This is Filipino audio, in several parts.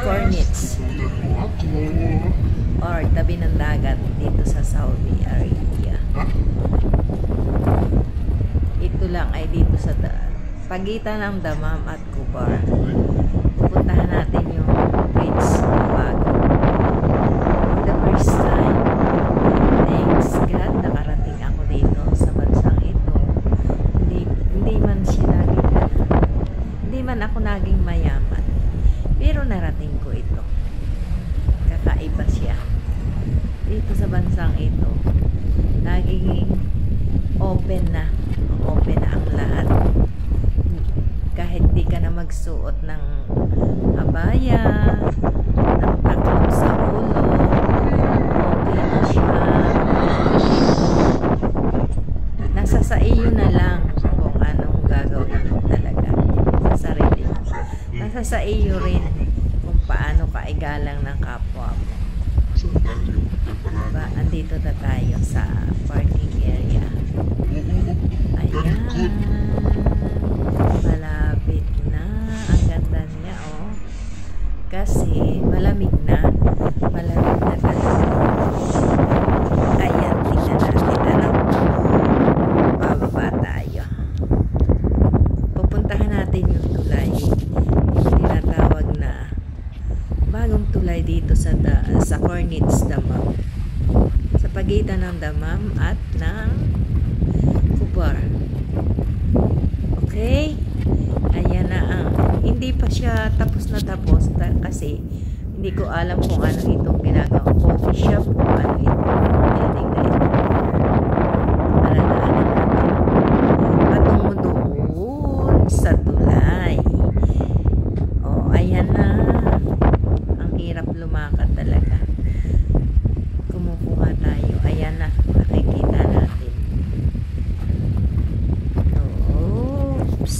Cornets or tabi ng dagat dito sa Saudi Arabia. Ito lang ay dito sa pagitan ng Dammam at Khobar. Pupuntahan natin yung bridge na bago. For the first time, thanks God, nakarating ako dito sa bansang ito. Hindi man siya hindi man ako naging mayaman, pero narating ko ito. Kakaiba siya. Dito sa bansang ito, naging open na ang lahat. Kahit di ka na magsuot ng abaya, ng taklob sa ulo, okay na siya. Nasa sa iyo na lang kung anong gagawin mo talaga sa sarili mo. Nasa sa iyo rin kung paano ka igalang ng kapwa mo. Diba? Andito na tayo sa parking area. Ayan. Malapit na. Ang ganda niya, oh. Kasi malamig na. Malamig na talaga. Ayan, tingnan natin. Ano? Bababa tayo. Pupuntahan natin yung tulay. Yung tinatawag na bagong tulay dito sa Cornets, Dammam. Sa pagitan ng Dammam at ng Khobar. Okay? Ayan na ang hindi pa siya tapos na tapos kasi hindi ko alam kung ano itong ginagawa. Coffee shop o ano itong building na ito. Paradaanan natin. Patungo doon sa tulay. O, ayan na. Ang hirap lumakad talaga. Kumukuha tayo. Ayan na. Nakikita natin. Oops.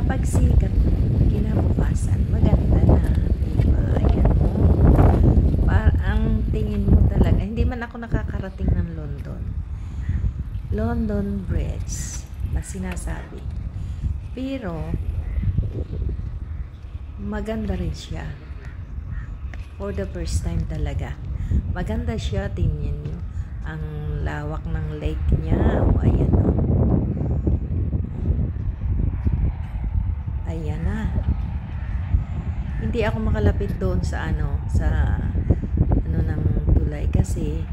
Pagsikat, kinabukasan, maganda na, diba? Ayan mo. Ang tingin mo talaga, hindi man ako nakakarating ng London Bridge na sinasabi. Pero, maganda rin siya. For the first time talaga. Maganda siya, tingnan nyo. Ang lawak ng lake niya. O, ayan o. Ayan na. Hindi ako makalapit doon sa ano ng tulay kasi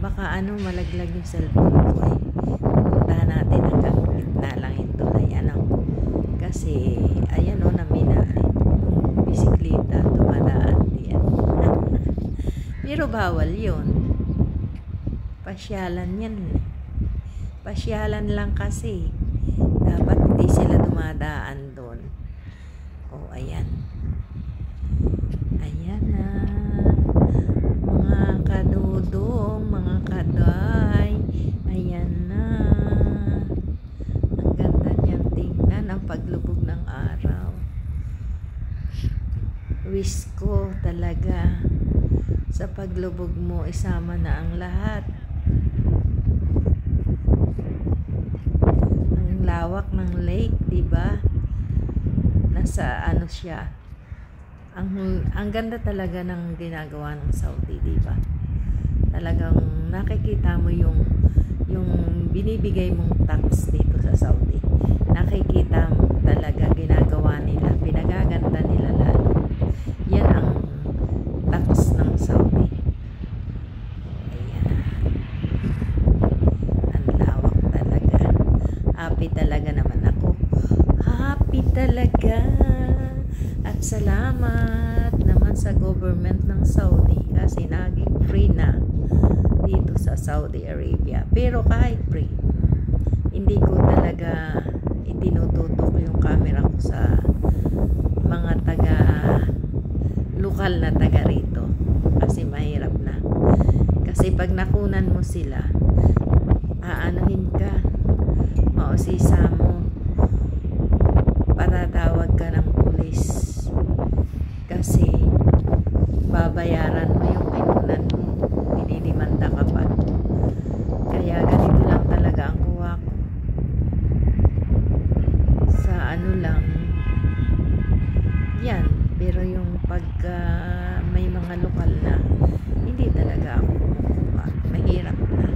baka malaglag yung cellphone ko eh. Puntahan natin hanggang gitna lang yung tulay kasi ayan o, namina yung bisikleta dumadaan diyan. Pero bawal yun. Pasyalan yan. Pasyalan lang kasi. Dapat hindi sila dumadaan doon. O, ayan. Ayan na. Mga kadudong, mga kaday. Ayan na. Ang ganda niyang tingnan ang paglubog ng araw. Wish ko talaga sa paglubog mo isama na ang lahat. Ang lawak ng lake, diba? Nasa siya. Ang ganda talaga ng ginagawa ng Saudi, diba? Talagang nakikita mo yung binibigay mong tax dito sa Saudi. Nakikita mo talaga ginagawa nila, pinagaganda nila lalo. Yan ang tax ng Saudi. Ayan. Ang lawak talaga. Happy talaga naman ako. Happy talaga. At salamat naman sa government ng Saudi kasi naging free na dito sa Saudi Arabia. Pero kahit pre, hindi ko talaga itinututok yung camera ko sa mga taga lokal na taga rito kasi mahirap na. Kasi pag nakunan mo sila, aanuhin ka, mausisa mo, patatawag ka ng pulis kasi babayaran mo yung pinunan mo, dinidimanda ka pa. Kaya ganito lang talaga ang kuha ko sa ano lang yan. Pero yung pagka may mga lokal na, hindi talaga ako kumukuha, mahirap na.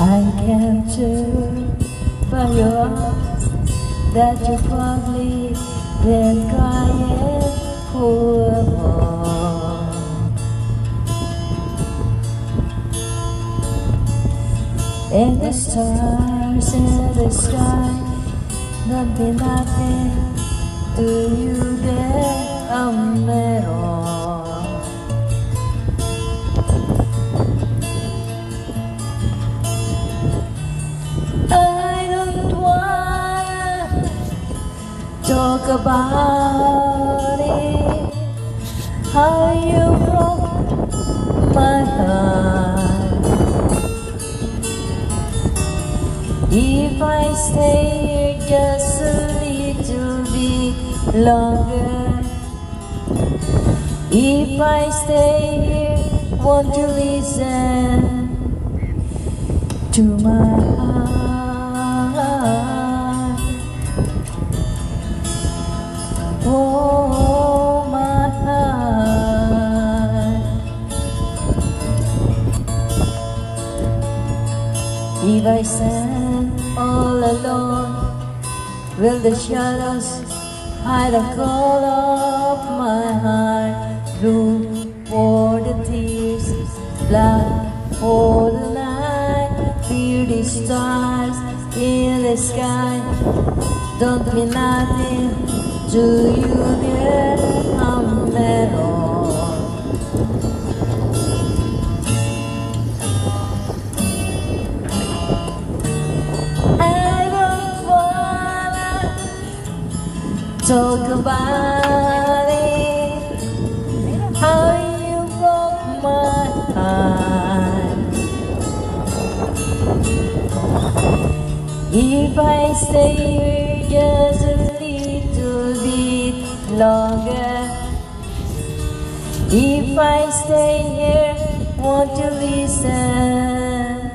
I can tell by your eyes that you probably been crying for more. And the stars in the sky don't mean nothing to you there, meron. Talk about it, how you broke my heart. If I stay here just a little bit longer, if I stay here, won't you listen to my heart? Oh, my heart. If I stand all alone, will the shadows hide the call of my heart? Blue for the tears, black for the night. Fear the stars in the sky don't mean nothing to you, dear, meron. I don't wanna talk about it, how you broke my heart. If I stay here just a little bit longer, if I stay here, won't you listen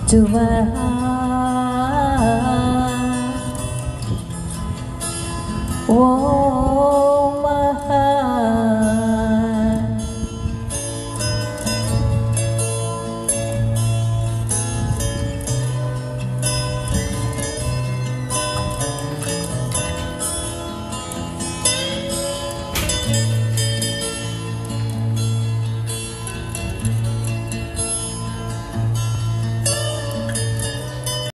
to my heart? Whoa.